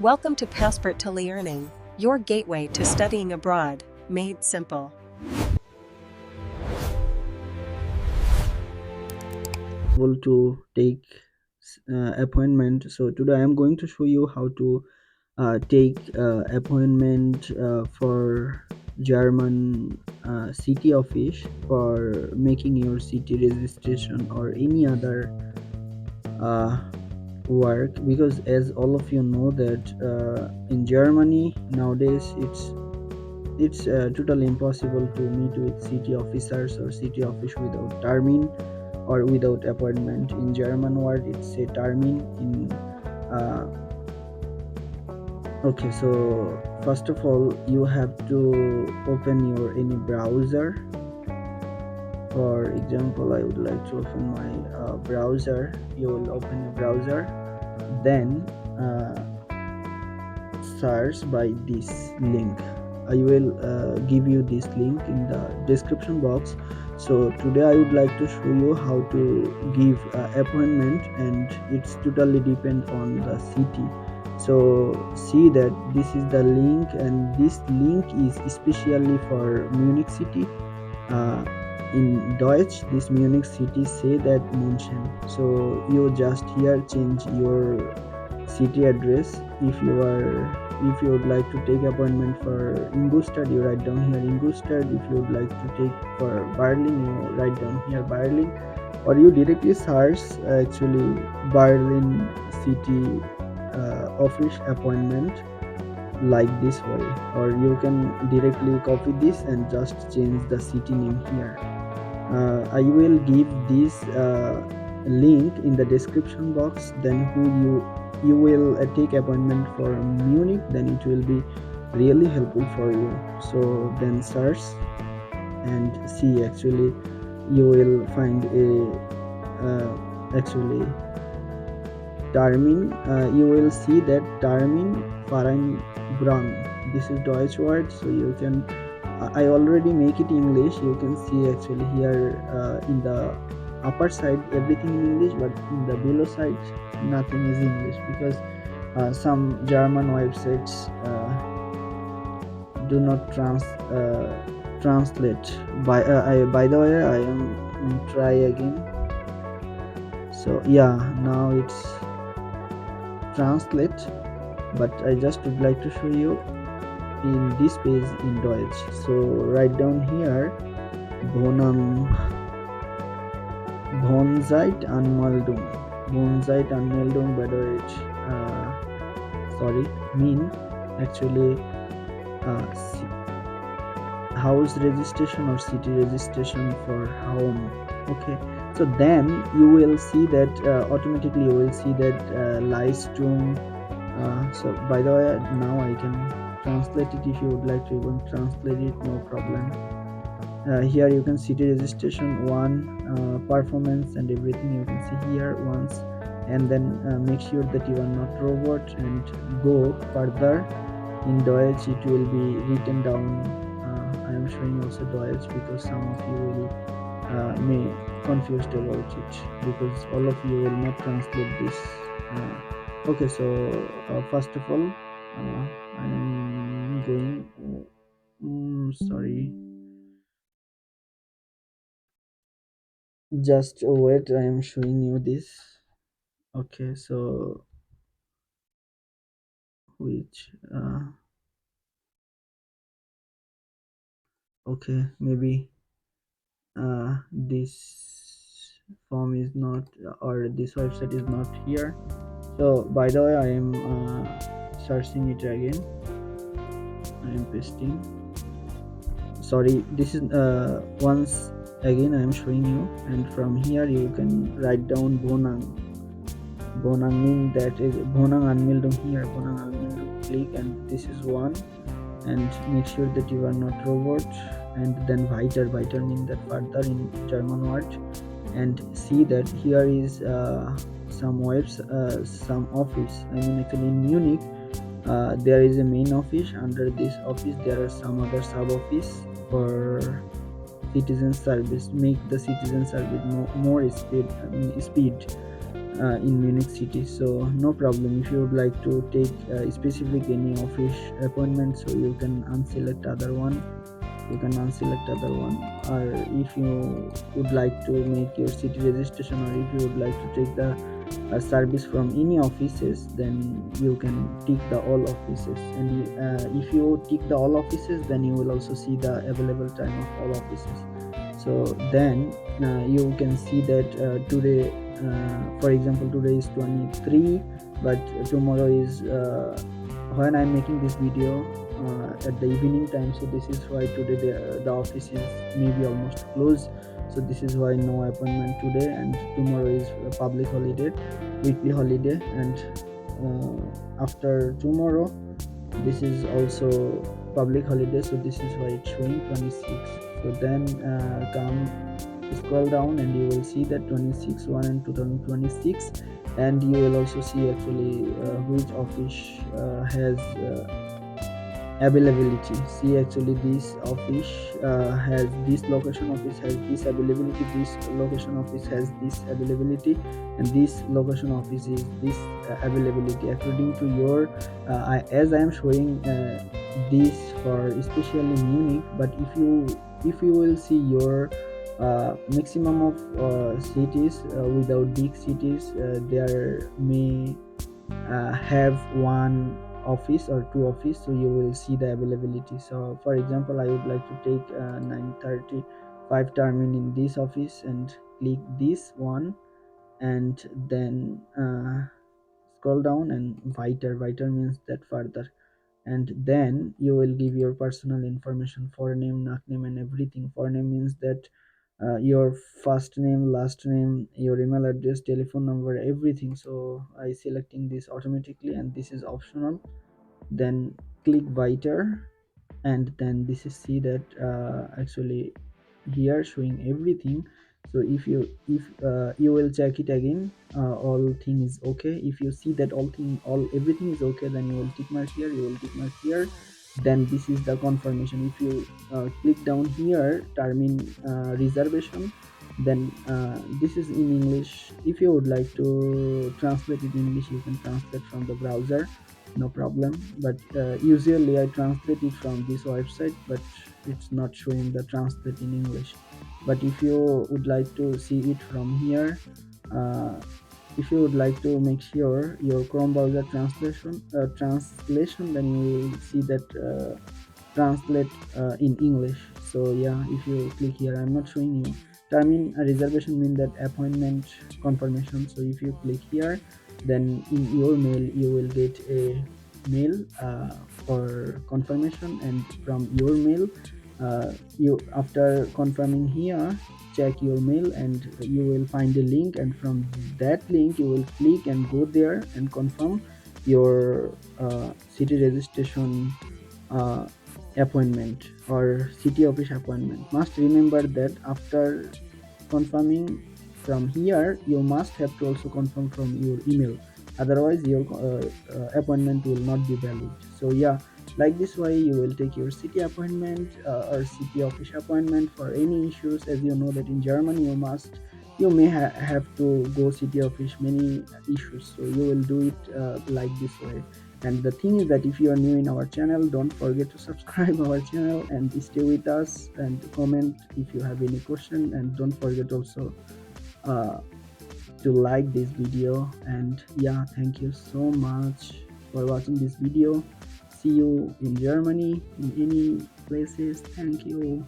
Welcome to Passport to Learning, your gateway to studying abroad, made simple. To take appointment. So today I am going to show you how to take appointment for German city office for making your city registration or any other uh, work, because as all of you know that in Germany nowadays it's totally impossible to meet with city officers or city office without termin or without appointment. In German word it's a termin. In okay, so first of all you have to open your any browser. For example, I would like to open my browser. You will open your browser, then search by this link. I will give you this link in the description box. So today I would like to show you how to give appointment, and it's totally depend on the city. So see that this is the link, and this link is especially for Munich city. uh, in Deutsch this Munich city say that mention. So you just here change your city address. If you would like to take appointment for Ingolstadt, you write down here Ingolstadt. If you would like to take for Berlin, you write down here Berlin, or you directly search actually Berlin city office appointment like this way, or you can directly copy this and just change the city name here. I will give this link in the description box. Then who you will take appointment for Munich, then it will be really helpful for you. So then search and see, actually you will find a actually termin. You will see that termin Verein. This is Deutsch word, so you can I already make it English. You can see actually here in the upper side everything in English, but in the below side nothing is English, because some German websites do not translate. By the way, I am try again. So yeah, now it's translate, but I just would like to show you in this page in Deutsch. So write down here Wohnzeitanmeldung. Wohnzeitanmeldung by Deutsch mean actually house registration or city registration for home. Okay, so then you will see that automatically you will see that Leistung. So by the way, now I can translate it. If you would like to even translate it, no problem. Here you can city registration one, performance and everything you can see here once, and then make sure that you are not robot and go further. In Deutsch it will be written down. I am showing also Deutsch because some of you will may confused about it, because all of you will not translate this. Okay, so first of all I am going sorry, just wait, I am showing you this. Okay, so which okay, maybe this form is not, or this website is not here. So by the way, I am searching it again. I am pasting. Sorry, this is once again I am showing you, and from here you can write down Bonang. Bonang mean that is Bonang Anmeldung here. Bonang Anmeldung, click, and this is one, and make sure that you are not robot. And then weiter mean that further in German word, and see that here is some webs some office. I mean actually in Munich there is a main office. Under this office there are some other sub office for citizen service. Make the citizen service more speed. in Munich city. So no problem. If you would like to take specific any office appointment, so you can unselect other one. You can unselect other one. Or if you would like to make your city registration, or if you would like to take the service from any offices, then you can tick the all offices. And if you tick the all offices, then you will also see the available time of all offices. So then you can see that today, for example, today is 23, but tomorrow is when I'm making this video at the evening time. So this is why today the office is maybe almost closed. So this is why no appointment today, and tomorrow is a public holiday, weekly holiday. And after tomorrow, this is also public holiday, so this is why it's showing 26. So then come scroll down, and you will see that 26 1 and 2026, and you will also see actually which office has availability. See, actually this office has this location, office has this availability, this location office has this availability, and this location office is this availability according to your as I am showing this for especially Munich. But if you will see your maximum of cities without big cities, there may have one office or two office, so you will see the availability. So for example, I would like to take 9:35 termin in this office, and click this one, and then scroll down, and viter means that further. And then you will give your personal information, forename, nickname, and everything. Forename means that your first name, last name, your email address, telephone number, everything. So I selecting this automatically, and this is optional. Then click viter, and then this is see that actually here showing everything. So if you will check it again, all thing is okay. If you see that all everything is okay, then you will tick mark here, you will tick mark here. Then this is the confirmation. If you click down here, termine reservation, then this is in English. If you would like to translate it in English, you can translate from the browser, no problem. But usually I translate it from this website, but it's not showing the translate in English. But if you would like to see it from here, uh, if you would like to make sure your Chrome browser translation, then you will see that translate in English. So yeah, if you click here, I'm not showing you. Termin reservation mean that appointment confirmation. So if you click here, then in your mail you will get a mail for confirmation, and from your mail, you after confirming here, check your mail, and you will find a link, and from that link you will click and go there and confirm your city registration uh, appointment or city office appointment. Must remember that after confirming from here, you must have to also confirm from your email, otherwise your appointment will not be valid. So yeah, like this way you will take your city appointment or city office appointment for any issues. As you know that in Germany you may have to go city office many issues, so you will do it like this way. And the thing is that if you are new in our channel, don't forget to subscribe our channel and stay with us, and comment if you have any question. And don't forget also uh, to like this video. And yeah, thank you so much for watching this video. See you in Germany, in any places. Thank you.